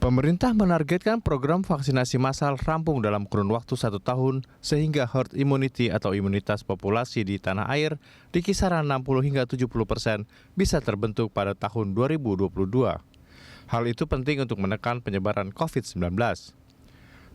Pemerintah menargetkan program vaksinasi massal rampung dalam kurun waktu 1 tahun sehingga herd immunity atau imunitas populasi di tanah air di kisaran 60 hingga 70% bisa terbentuk pada tahun 2022. Hal itu penting untuk menekan penyebaran COVID-19.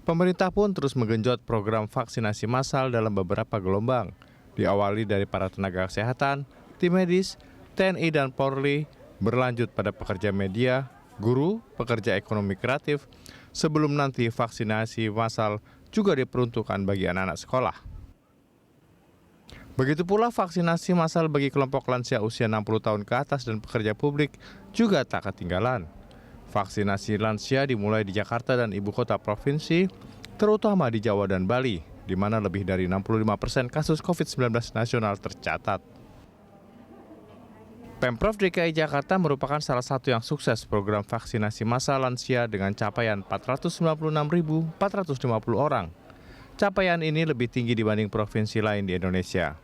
Pemerintah pun terus menggenjot program vaksinasi massal dalam beberapa gelombang, diawali dari para tenaga kesehatan, tim medis, TNI dan Polri, berlanjut pada pekerja media, guru, pekerja ekonomi kreatif, sebelum nanti vaksinasi massal juga diperuntukkan bagi anak-anak sekolah. Begitu pula vaksinasi massal bagi kelompok lansia usia 60 tahun ke atas dan pekerja publik juga tak ketinggalan. Vaksinasi lansia dimulai di Jakarta dan ibu kota provinsi, terutama di Jawa dan Bali, di mana lebih dari 65% kasus COVID-19 nasional tercatat. Pemprov DKI Jakarta merupakan salah satu yang sukses program vaksinasi massal lansia dengan capaian 496.450 orang. Capaian ini lebih tinggi dibanding provinsi lain di Indonesia.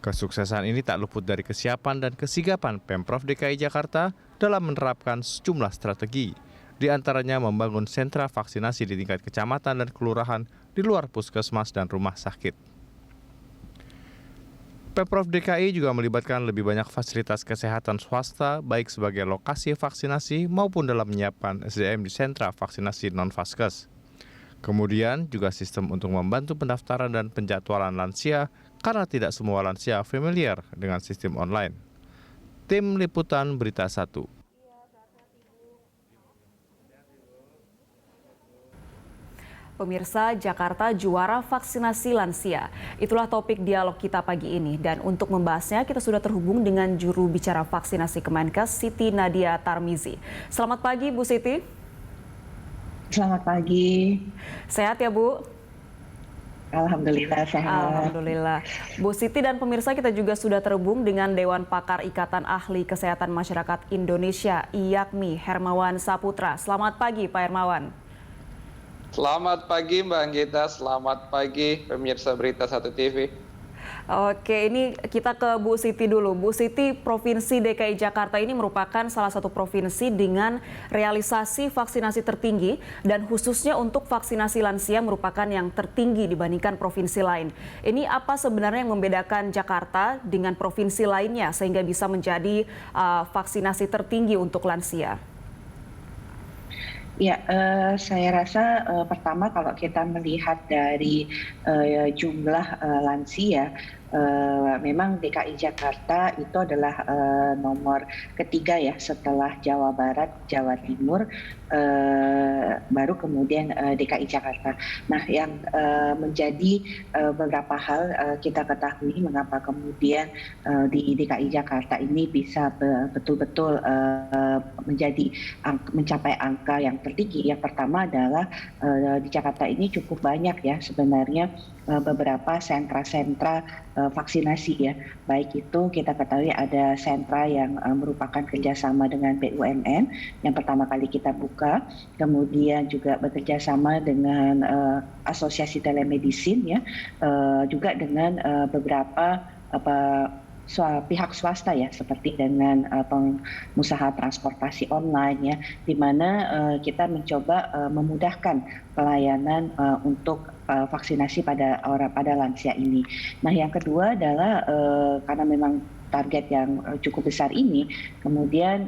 Kesuksesan ini tak luput dari kesiapan dan kesigapan Pemprov DKI Jakarta dalam menerapkan sejumlah strategi, di antaranya membangun sentra vaksinasi di tingkat kecamatan dan kelurahan di luar puskesmas dan rumah sakit. Pemprov DKI juga melibatkan lebih banyak fasilitas kesehatan swasta, baik sebagai lokasi vaksinasi maupun dalam menyiapkan SDM di sentra vaksinasi non-vaskes. Kemudian juga sistem untuk membantu pendaftaran dan penjadwalan lansia karena tidak semua lansia familiar dengan sistem online. Tim Liputan Berita 1. Pemirsa, Jakarta juara vaksinasi lansia. Itulah topik dialog kita pagi ini. Dan untuk membahasnya, kita sudah terhubung dengan juru bicara vaksinasi Kemenkes, Siti Nadia Tarmizi. Selamat pagi, Bu Siti. Selamat pagi. Sehat ya, Bu? Alhamdulillah sehat. Alhamdulillah. Bu Siti dan pemirsa, kita juga sudah terhubung dengan Dewan Pakar Ikatan Ahli Kesehatan Masyarakat Indonesia, IAKMI, Hermawan Saputra. Selamat pagi, Pak Hermawan. Selamat pagi Mbak Anggita, selamat pagi pemirsa Berita 1 TV. Oke, ini kita ke Bu Siti dulu. Bu Siti, Provinsi DKI Jakarta ini merupakan salah satu provinsi dengan realisasi vaksinasi tertinggi dan khususnya untuk vaksinasi lansia merupakan yang tertinggi dibandingkan provinsi lain. Ini apa sebenarnya yang membedakan Jakarta dengan provinsi lainnya sehingga bisa menjadi vaksinasi tertinggi untuk lansia? Ya, saya rasa pertama kalau kita melihat dari jumlah lansia, memang DKI Jakarta itu adalah nomor ketiga ya setelah Jawa Barat, Jawa Timur, baru kemudian DKI Jakarta. Nah, yang menjadi beberapa hal kita ketahui mengapa kemudian di DKI Jakarta ini bisa betul-betul mencapai angka yang tertinggi. Yang pertama adalah di Jakarta ini cukup banyak ya sebenarnya beberapa sentra-sentra vaksinasi ya, baik itu kita ketahui ada sentra yang merupakan kerjasama dengan BUMN yang pertama kali kita buka, kemudian juga bekerja sama dengan asosiasi telemedicine ya, juga dengan beberapa pihak swasta ya, seperti dengan pengusaha transportasi online ya, di mana kita mencoba memudahkan pelayanan untuk vaksinasi pada lansia ini. Nah, yang kedua adalah karena memang target yang cukup besar ini, kemudian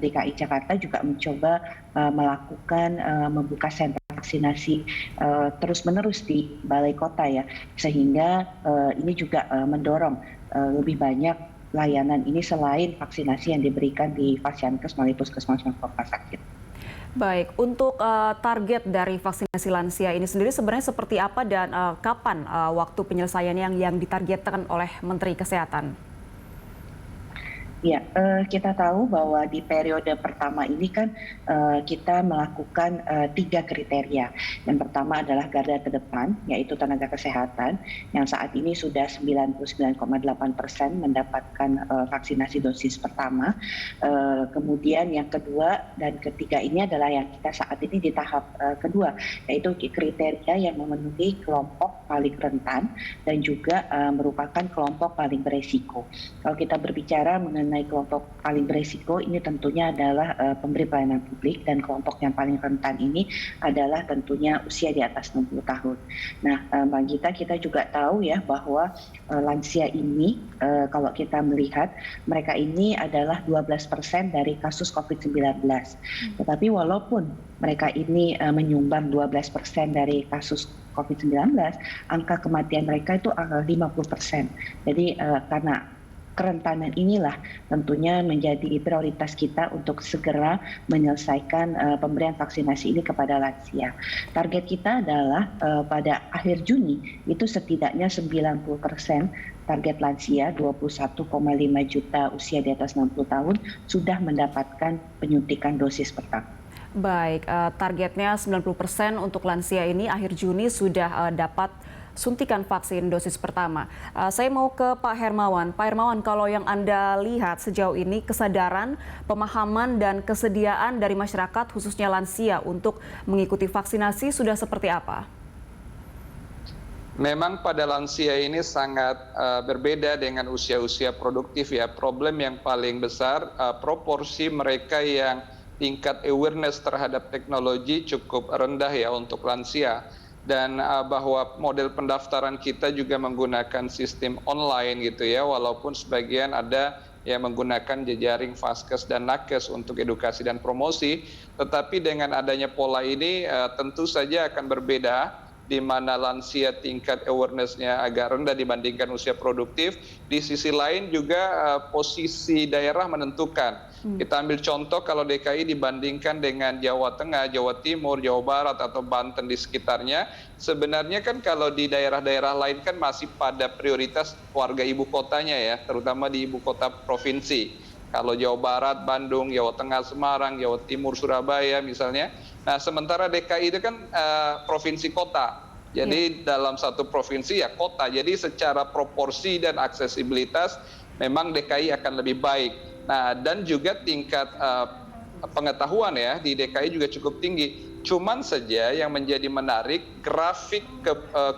DKI Jakarta juga mencoba melakukan membuka sentra vaksinasi terus-menerus di balai kota ya, sehingga ini juga mendorong lebih banyak layanan ini selain vaksinasi yang diberikan di Fasiankes melalui puskesmas rumah sakit. Baik, untuk target dari vaksinasi lansia ini sendiri sebenarnya seperti apa dan kapan waktu penyelesaian yang ditargetkan oleh Menteri Kesehatan? Ya, kita tahu bahwa di periode pertama ini kan kita melakukan 3 kriteria. Yang pertama adalah garda terdepan, yaitu tenaga kesehatan, yang saat ini sudah 99,8% mendapatkan vaksinasi dosis pertama. Kemudian yang kedua dan ketiga ini adalah yang kita saat ini di tahap kedua, yaitu kriteria yang memenuhi kelompok paling rentan dan juga merupakan kelompok paling beresiko. Kalau kita berbicara mengenai kelompok paling beresiko, ini tentunya adalah pemberi pelayanan publik, dan kelompok yang paling rentan ini adalah tentunya usia di atas 60 tahun. Nah, Mbak Gita, kita juga tahu ya bahwa lansia ini kalau kita melihat mereka ini adalah 12% dari kasus COVID-19. Tetapi walaupun mereka ini menyumbang 12% dari kasus COVID-19, angka kematian mereka itu 50%. Jadi karena kerentanan inilah tentunya menjadi prioritas kita untuk segera menyelesaikan pemberian vaksinasi ini kepada lansia. Target kita adalah pada akhir Juni itu setidaknya 90% target lansia 21,5 juta usia di atas 60 tahun sudah mendapatkan penyuntikan dosis pertama. Baik, targetnya 90% untuk lansia ini akhir Juni sudah dapat suntikan vaksin dosis pertama. Saya mau ke Pak Hermawan. Pak Hermawan, kalau yang Anda lihat sejauh ini kesadaran, pemahaman, dan kesediaan dari masyarakat khususnya lansia untuk mengikuti vaksinasi sudah seperti apa? Memang pada lansia ini sangat berbeda dengan usia-usia produktif ya. Problem yang paling besar proporsi mereka yang tingkat awareness terhadap teknologi cukup rendah ya untuk lansia. Dan bahwa model pendaftaran kita juga menggunakan sistem online gitu ya, walaupun sebagian ada yang menggunakan jejaring Vaskes dan Nakes untuk edukasi dan promosi, tetapi dengan adanya pola ini tentu saja akan berbeda, di mana lansia tingkat awareness-nya agak rendah dibandingkan usia produktif. Di sisi lain juga posisi daerah menentukan. Kita ambil contoh kalau DKI dibandingkan dengan Jawa Tengah, Jawa Timur, Jawa Barat atau Banten di sekitarnya, sebenarnya kan kalau di daerah-daerah lain kan masih pada prioritas warga ibu kotanya ya, terutama di ibu kota provinsi. Kalau Jawa Barat, Bandung, Jawa Tengah, Semarang, Jawa Timur, Surabaya misalnya. Nah, sementara DKI itu kan provinsi kota. Jadi dalam satu provinsi ya kota. Jadi secara proporsi dan aksesibilitas memang DKI akan lebih baik. Nah, dan juga tingkat pengetahuan ya di DKI juga cukup tinggi. Cuman saja yang menjadi menarik grafik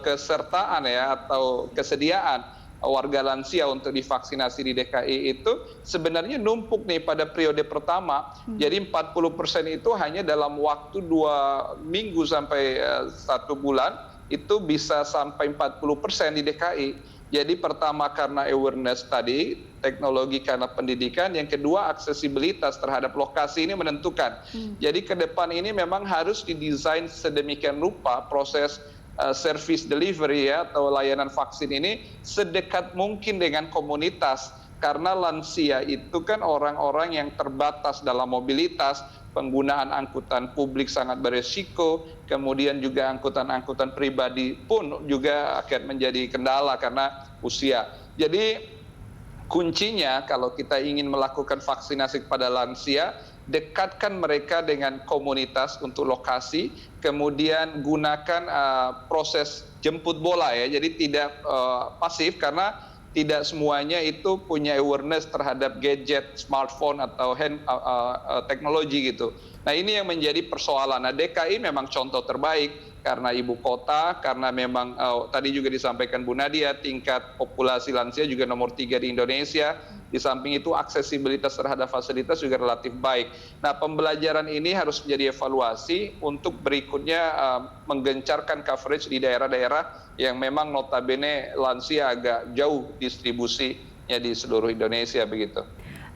kesertaan ya atau kesediaan warga lansia untuk divaksinasi di DKI itu sebenarnya numpuk nih pada periode pertama. Jadi 40% itu hanya dalam waktu 2 minggu sampai 1 bulan itu bisa sampai 40% di DKI. Jadi pertama karena awareness tadi, teknologi karena pendidikan, yang kedua aksesibilitas terhadap lokasi ini menentukan. Jadi ke depan ini memang harus didesain sedemikian rupa proses service delivery ya atau layanan vaksin ini sedekat mungkin dengan komunitas. Karena lansia itu kan orang-orang yang terbatas dalam mobilitas, penggunaan angkutan publik sangat beresiko, kemudian juga angkutan-angkutan pribadi pun juga akan menjadi kendala karena usia. Jadi kuncinya kalau kita ingin melakukan vaksinasi kepada lansia, dekatkan mereka dengan komunitas untuk lokasi, kemudian gunakan proses jemput bola ya, jadi tidak pasif karena tidak semuanya itu punya awareness terhadap gadget, smartphone atau teknologi gitu. Nah ini yang menjadi persoalan. Nah DKI memang contoh terbaik karena ibu kota, karena memang tadi juga disampaikan Bu Nadia, tingkat populasi lansia juga nomor 3 di Indonesia. Di samping itu aksesibilitas terhadap fasilitas juga relatif baik. Nah pembelajaran ini harus menjadi evaluasi untuk berikutnya menggencarkan coverage di daerah-daerah yang memang notabene lansia agak jauh distribusinya di seluruh Indonesia begitu.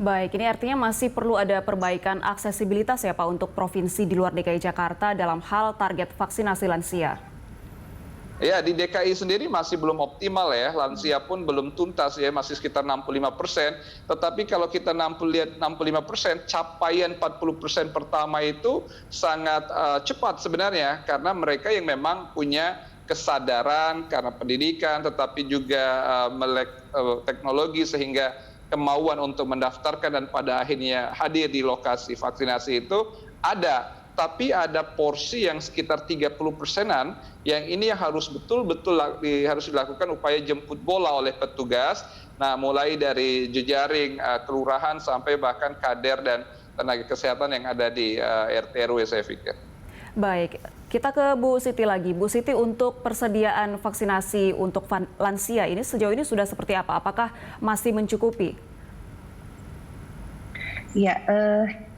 Baik, ini artinya masih perlu ada perbaikan aksesibilitas ya Pak untuk provinsi di luar DKI Jakarta dalam hal target vaksinasi lansia. Ya, di DKI sendiri masih belum optimal ya, lansia pun belum tuntas ya, masih sekitar 65%. Tetapi kalau kita lihat 65%, capaian 40% pertama itu sangat cepat sebenarnya, karena mereka yang memang punya kesadaran karena pendidikan, tetapi juga melek teknologi sehingga kemauan untuk mendaftarkan dan pada akhirnya hadir di lokasi vaksinasi itu ada. Tapi ada porsi yang sekitar 30%-an yang ini harus betul-betul harus dilakukan upaya jemput bola oleh petugas. Nah, mulai dari jejaring kelurahan sampai bahkan kader dan tenaga kesehatan yang ada di RT RW saya pikir. Baik, kita ke Bu Siti lagi. Bu Siti, untuk persediaan vaksinasi untuk lansia ini sejauh ini sudah seperti apa? Apakah masih mencukupi? Ya,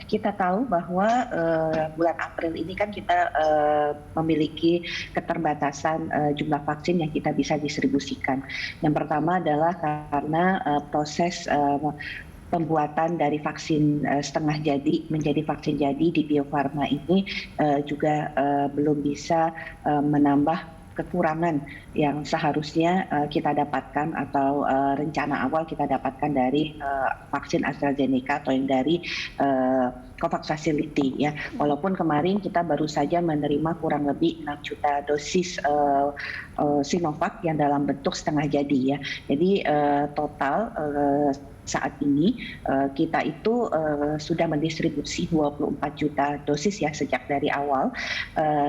kita tahu bahwa bulan April ini kan kita memiliki keterbatasan jumlah vaksin yang kita bisa distribusikan. Yang pertama adalah karena proses pembuatan dari vaksin setengah jadi menjadi vaksin jadi di Bio Farma ini juga belum bisa menambah kekurangan yang seharusnya kita dapatkan atau rencana awal kita dapatkan dari vaksin AstraZeneca atau yang dari COVAX Facility ya. Walaupun kemarin kita baru saja menerima kurang lebih 6 juta dosis Sinovac yang dalam bentuk setengah jadi ya. Jadi total saat ini kita itu sudah mendistribusi 24 juta dosis ya sejak dari awal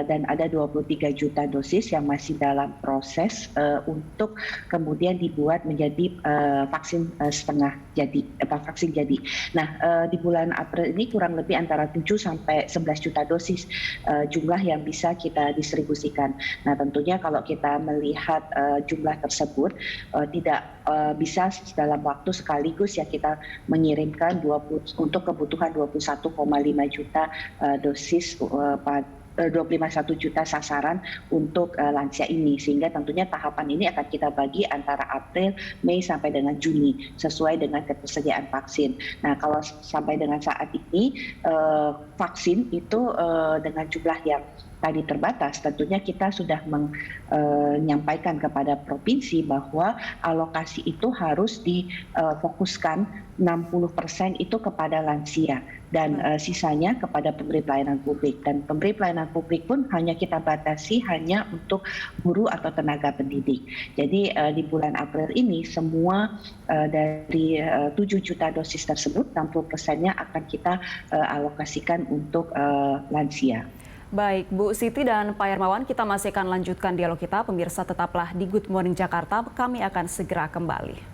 dan ada 23 juta dosis yang masih dalam proses untuk kemudian dibuat menjadi vaksin setengah jadi vaksin jadi. Nah, di bulan April ini kurang lebih antara 7 sampai 11 juta dosis jumlah yang bisa kita distribusikan. Nah, tentunya kalau kita melihat jumlah tersebut tidak bisa dalam waktu sekaligus ya kita mengirimkan untuk kebutuhan 21,5 juta dosis 251 juta sasaran untuk lansia ini, sehingga tentunya tahapan ini akan kita bagi antara April, Mei sampai dengan Juni sesuai dengan ketersediaan vaksin. Nah, kalau sampai dengan saat ini vaksin itu dengan jumlah yang tadi terbatas, tentunya kita sudah menyampaikan kepada provinsi bahwa alokasi itu harus difokuskan 60% itu kepada lansia dan sisanya kepada pemberi pelayanan publik. Dan pemberi pelayanan publik pun hanya kita batasi hanya untuk guru atau tenaga pendidik. Jadi di bulan April ini semua dari 7 juta dosis tersebut 60%-nya akan kita alokasikan untuk lansia. Baik, Bu Siti dan Pak Hermawan, kita masih akan lanjutkan dialog kita. Pemirsa tetaplah di Good Morning Jakarta, kami akan segera kembali.